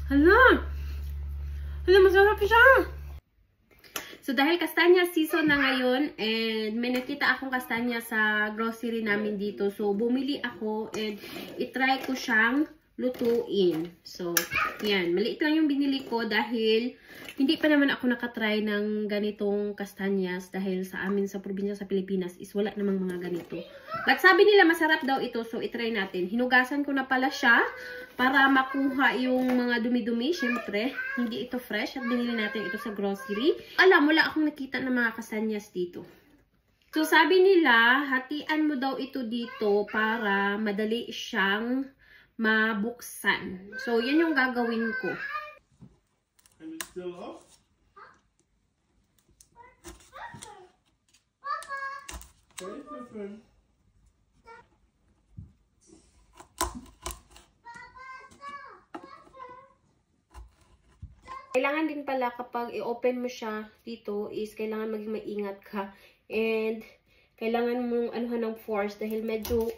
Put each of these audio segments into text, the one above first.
Hala! Hala, masarap siya! So, dahil kastanya season na ngayon, and may nakita akong kastanya sa grocery namin dito. So, bumili ako and itry ko siyang lutuin. So, yan. Maliit lang yung binili ko dahil hindi pa naman ako nakatry ng ganitong kastanyas dahil sa amin sa probinsya sa Pilipinas is wala namang mga ganito. But sabi nila masarap daw ito, so itry natin. Hinugasan ko na pala siya para makuha yung mga dumi-dumi. Syempre, hindi ito fresh at binili natin ito sa grocery. Alam, wala akong nakita ng mga kastanyas dito. So, sabi nila, hatian mo daw ito dito para madali siyang mabuksan. So, yan yung gagawin ko. And it's still off? Okay, my friend. Kailangan din pala kapag i-open mo siya dito is kailangan maging maingat ka. And kailangan mong anuhan ng force dahil medyo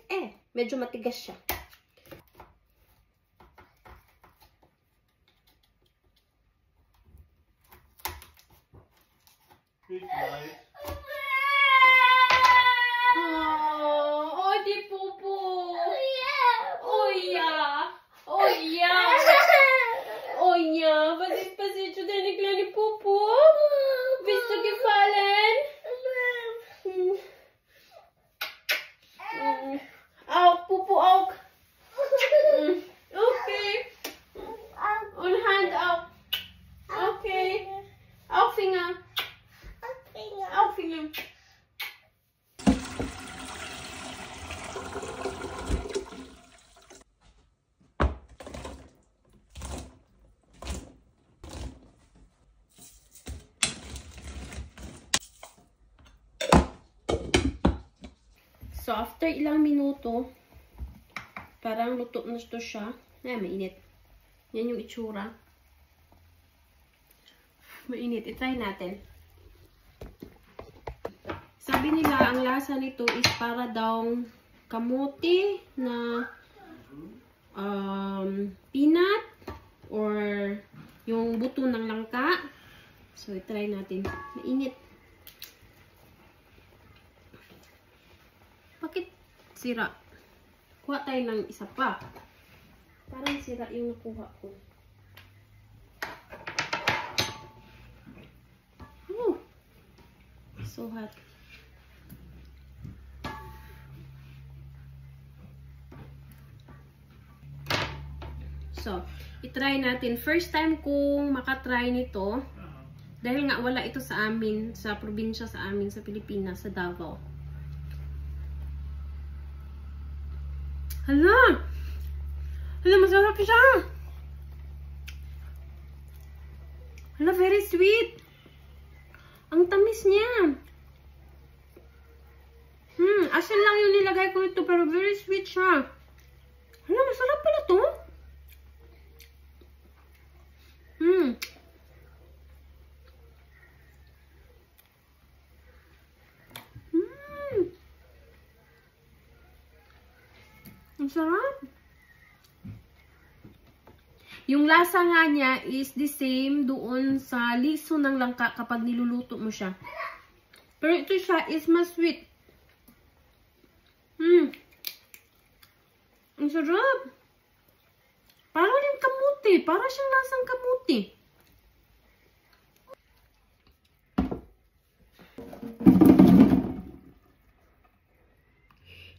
matigas siya. Big light. Oh, di pupo. Oh yeah. Oh yeah. Oh yeah. Pasensya na nagla ni pupo. Gusto gefallen? Auk, pupo, auk. Okay. On hand, auk. Okay. Auk, finger. Auk, finger. So, after ilang minuto, parang luto na ito siya. Ay, mainit. Yan yung itsura. Mainit. I-try natin. Sabi nila, ang lasa nito is para daw kamote na peanut or yung buto ng langka. So, i-try natin. Mainit. Bakit sira? Kuha tayo ng isa pa. Parang sira yung nakuha ko. Oh, so hot. So, itry natin. First time kong makatry nito. Dahil nga wala ito sa amin, sa probinsya sa amin, sa Pilipinas, sa Davao. Hala! Hala, masarap siya! Hala, very sweet! Ang tamis niya! Asin lang yung nilagay ko nito, pero very sweet siya. Hala, masarap pala to! Ang sarap. Yung lasa nga niya is the same doon sa liso ng langka kapag niluluto mo siya. Pero ito siya is mas sweet. Ang sarap. Parang yung kamuti. Parang siyang lasang kamuti.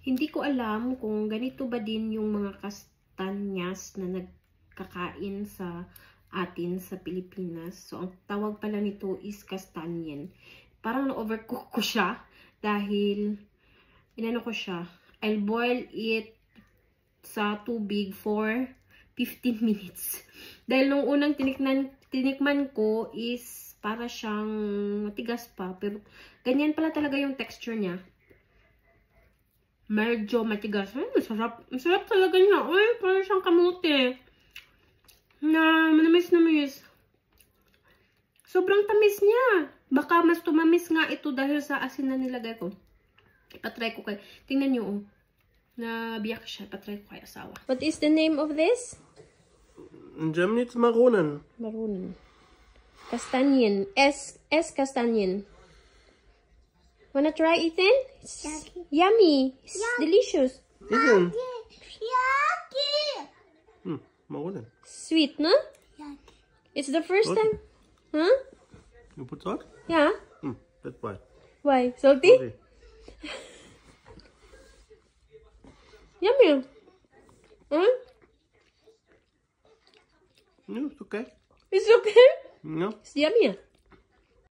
Hindi ko alam kung ganito ba din yung mga kastanyas na nagkakain sa atin sa Pilipinas. So, ang tawag pala nito is kastanyen. Parang na-overcook ko siya dahil inano ko siya. I'll boil it sa tubig for 15 minutes. Dahil nung unang tinikman ko is para siyang matigas pa. Pero ganyan pala talaga yung texture niya. Medyo matigas. Masarap. Masarap talaga niya. Uy, parang siyang kamote. Na manamis. Sobrang tamis niya. Baka mas tumamis nga ito dahil sa asin na nilagay ko. Ipatry ko kay. Tingnan nyo, oh. Na biyak siya. Ipatry ko kay asawa. What is the name of this? In Germany it's Maronen. Maronen. Kastanien. S kastanien. Wanna try, Ethan? It's yummy. It's delicious. Ethan. Maronen. Sweet, no? It's the first What? time. Huh? You put salt? Yeah. That's why. Why? Salty? Okay. Yummy. Huh? No, it's okay. It's okay. No. It's yummy.